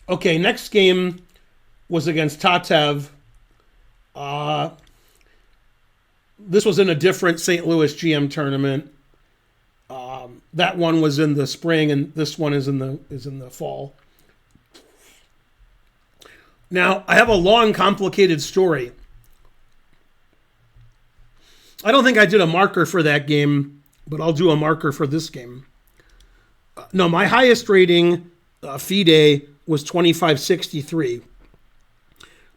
Okay, next game was against Tatev. This was in a different St. Louis GM tournament. That one was in the spring, and this one is in the fall. Now, I have a long, complicated story. I don't think I did a marker for that game, but I'll do a marker for this game. No, my highest rating, FIDE, was 2563.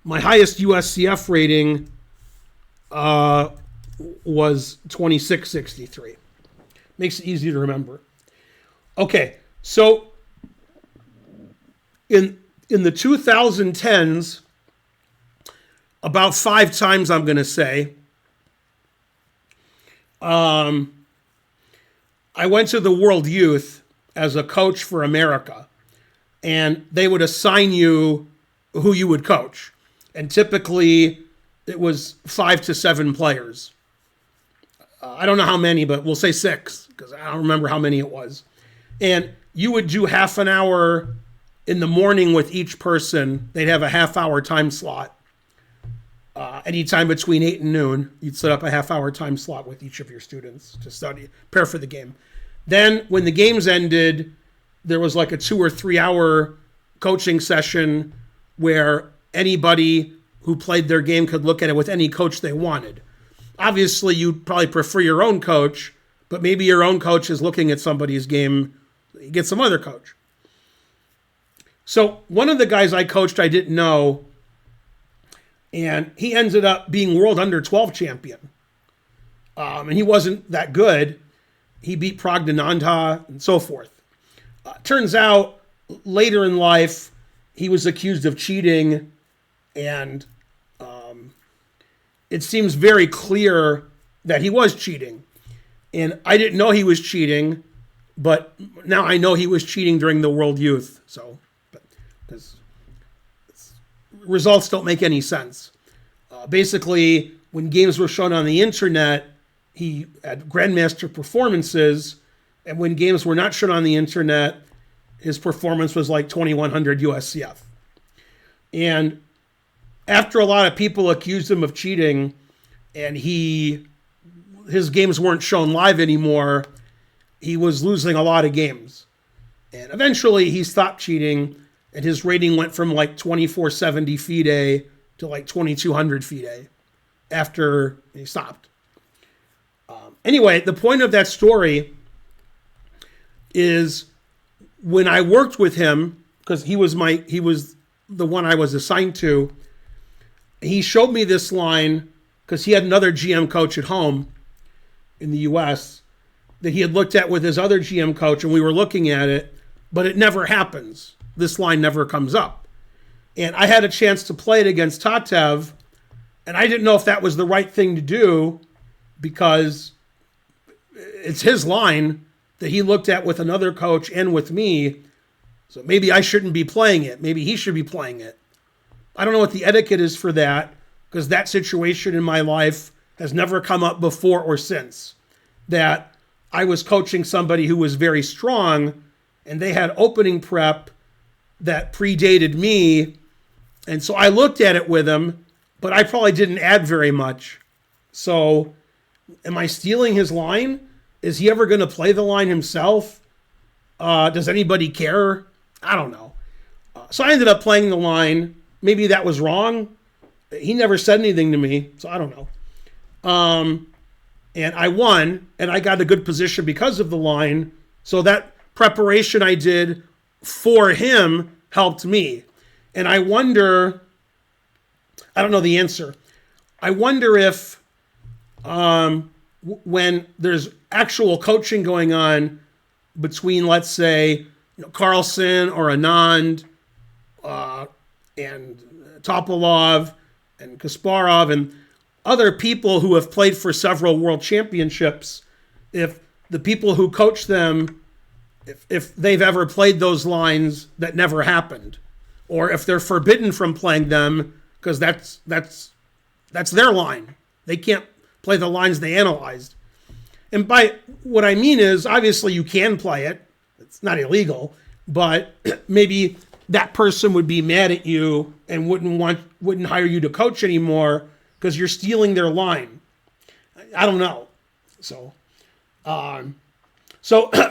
My highest USCF rating was 2663. Makes it easy to remember. Okay, so in the 2010s, about 5 times I'm going to say, I went to the World Youth as a coach for America, and they would assign you who you would coach. And typically, it was 5 to 7 players. I don't know how many, but we'll say 6, because I don't remember how many it was. And you would do half an hour in the morning with each person. They'd have a half-hour time slot. Anytime between 8 and noon, you'd set up a half-hour time slot with each of your students to study, prepare for the game. Then, when the games ended, there was like a 2 or 3 hour coaching session where anybody who played their game could look at it with any coach they wanted. Obviously, you'd probably prefer your own coach, but maybe your own coach is looking at somebody's game. You get some other coach. So one of the guys I coached, I didn't know, and he ended up being world under 12 champion. And he wasn't that good. He beat Praggnanandhaa and so forth. Turns out, later in life, he was accused of cheating, and it seems very clear that he was cheating. And I didn't know he was cheating, but now I know he was cheating during the World Youth. So, because results don't make any sense. Basically, when games were shown on the internet, he had Grandmaster performances, and when games were not shown on the internet, his performance was like 2100 USCF. And after a lot of people accused him of cheating, and his games weren't shown live anymore, he was losing a lot of games. And eventually he stopped cheating, and his rating went from like 2470 FIDE to like 2200 FIDE after he stopped. Anyway, the point of that story is when I worked with him, because he was the one I was assigned to, he showed me this line because he had another GM coach at home in the US that he had looked at with his other GM coach, and we were looking at it, but it never happens. This line never comes up. And I had a chance to play it against Tatev, and I didn't know if that was the right thing to do because it's his line that he looked at with another coach and with me. So maybe I shouldn't be playing it. Maybe he should be playing it. I don't know what the etiquette is for that, because that situation in my life has never come up before or since. That I was coaching somebody who was very strong, and they had opening prep that predated me. And so I looked at it with him, but I probably didn't add very much. So am I stealing his line? Is he ever going to play the line himself? Does anybody care? I don't know. So I ended up playing the line. Maybe that was wrong. He never said anything to me, so I don't know. And I won, and I got a good position because of the line. So that preparation I did for him helped me. And I wonder, I don't know the answer. I wonder if when there's actual coaching going on between, let's say, Carlson or Anand and Topalov and Kasparov and other people who have played for several world championships, if the people who coach them, if they've ever played those lines that never happened, or if they're forbidden from playing them because that's their line. They can't play the lines they analyzed. And by what I mean is, obviously you can play it. It's not illegal, but maybe that person would be mad at you and wouldn't hire you to coach anymore because you're stealing their line. I don't know. So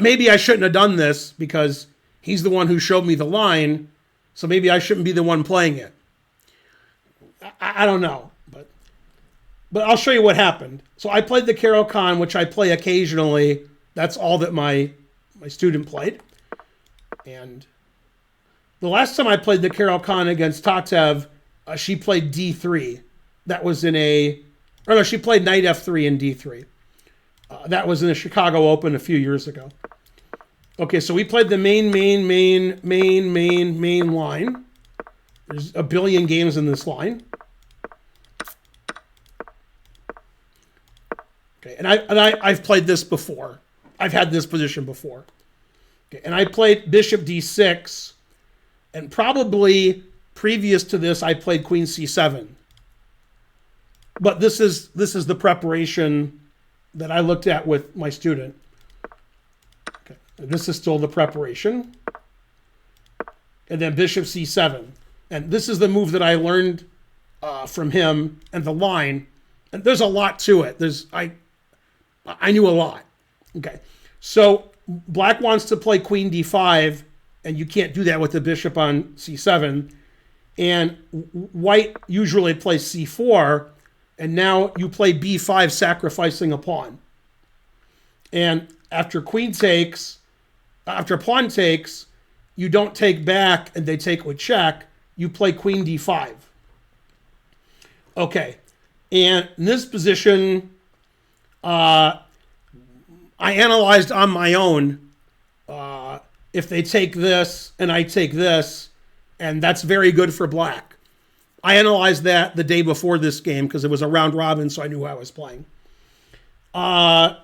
maybe I shouldn't have done this because he's the one who showed me the line. So maybe I shouldn't be the one playing it. I don't know, but I'll show you what happened. So I played the Caro-Kann, which I play occasionally. That's all that my student played. And the last time I played the Caro-Kann against Tatev, she played D3. That was she played Knight F3 in D3. That was in the Chicago Open a few years ago. Okay, so we played the main line. There's a billion games in this line. Okay, and I've played this before. I've had this position before. Okay, and I played Bishop D6, and probably previous to this, I played Queen C7. But this is the preparation that I looked at with my student. Okay, this is still the preparation, and then Bishop C7, and this is the move that I learned from him and the line. And there's a lot to it. I knew a lot. Okay, so Black wants to play Queen D5, and you can't do that with the bishop on C7. And White usually plays C4, and now you play B5, sacrificing a pawn. And after pawn takes, you don't take back, and they take with check. You play Queen D5. Okay, and in this position, I analyzed on my own if they take this and I take this, and that's very good for Black. I analyzed that the day before this game because it was a round robin, so I knew who I was playing. And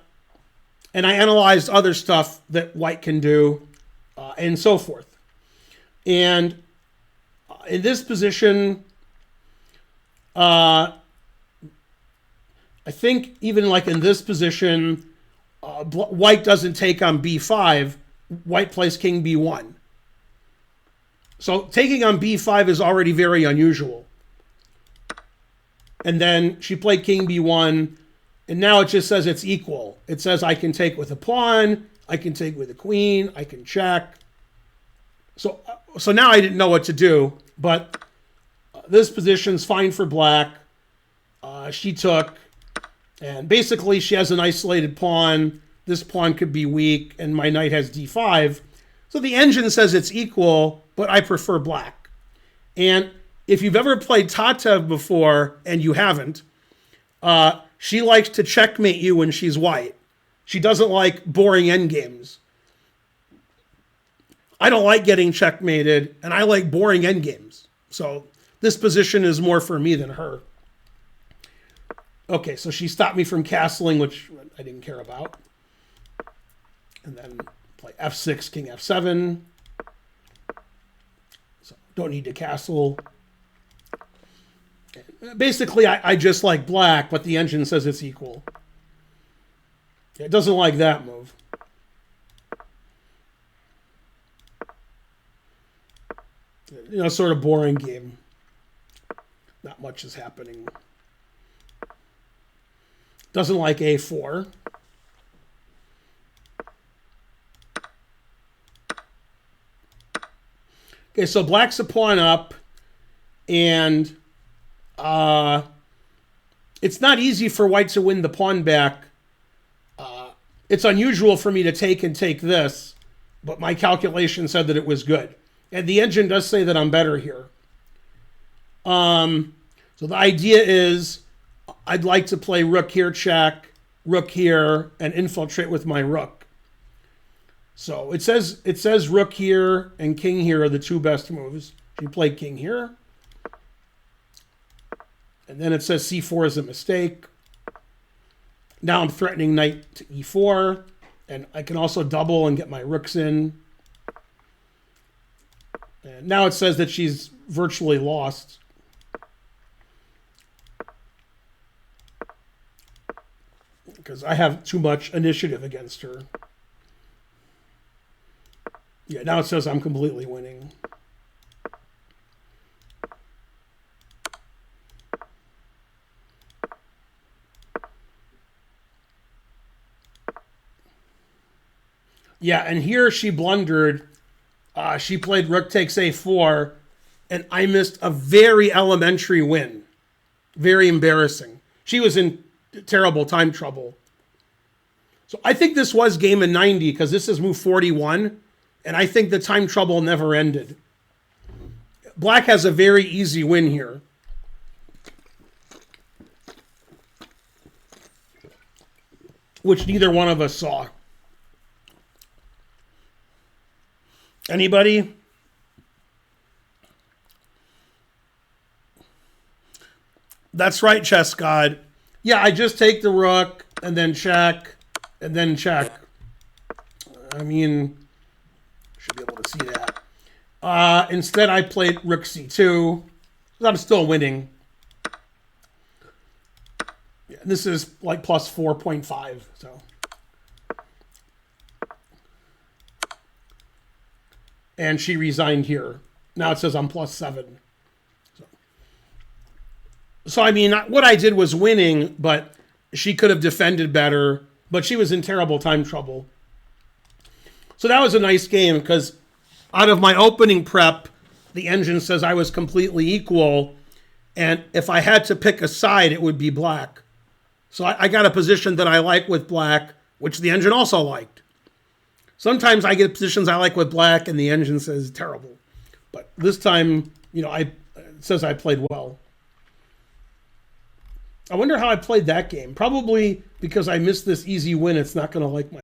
I analyzed other stuff that White can do, and so forth. And in this position, I think even like in this position, White doesn't take on B5. White plays King B1. So taking on B5 is already very unusual. And then she played King B1, and now it just says it's equal. It says I can take with a pawn, I can take with a queen, I can check. So now I didn't know what to do, but this position's fine for Black. She took, and basically she has an isolated pawn. This pawn could be weak, and my knight has D5. So the engine says it's equal, but I prefer Black. And if you've ever played Tatev before, and you haven't, she likes to checkmate you when she's White. She doesn't like boring endgames. I don't like getting checkmated, and I like boring endgames. So this position is more for me than her. Okay, so she stopped me from castling, which I didn't care about. And then play F6, King F7. So don't need to castle. Basically, I just like Black, but the engine says it's equal. It doesn't like that move. Sort of boring game. Not much is happening. Doesn't like A4. Okay, so Black's a pawn up, and it's not easy for White to win the pawn back. It's unusual for me to take this, but my calculation said that it was good. And the engine does say that I'm better here. So the idea is I'd like to play rook here, check, rook here, and infiltrate with my rook. So it says rook here and king here are the two best moves. You play king here. And then it says c4 is a mistake. Now I'm threatening knight to e4. And I can also double and get my rooks in. And now it says that she's virtually lost. Because I have too much initiative against her. Yeah, now it says I'm completely winning. Yeah, and here she blundered. She played rook takes a4, and I missed a very elementary win. Very embarrassing. She was in terrible time trouble. So I think this was game in 90 because this is move 41, and I think the time trouble never ended. Black has a very easy win here. Which neither one of us saw. Anybody? That's right, Chess God. Yeah, I just take the rook and then check and then check. I mean, should be able to see that. Instead, I played rook c2. I'm still winning. Yeah, this is like plus 4.5. So. And she resigned here. Now it says I'm plus 7. So I mean, what I did was winning, but she could have defended better, but she was in terrible time trouble. So that was a nice game because out of my opening prep, the engine says I was completely equal, and if I had to pick a side, it would be black. So I got a position that I like with black, which the engine also liked. Sometimes I get positions I like with black, and the engine says terrible. But this time, it says I played well. I wonder how I played that game. Probably because I missed this easy win. It's not going to like my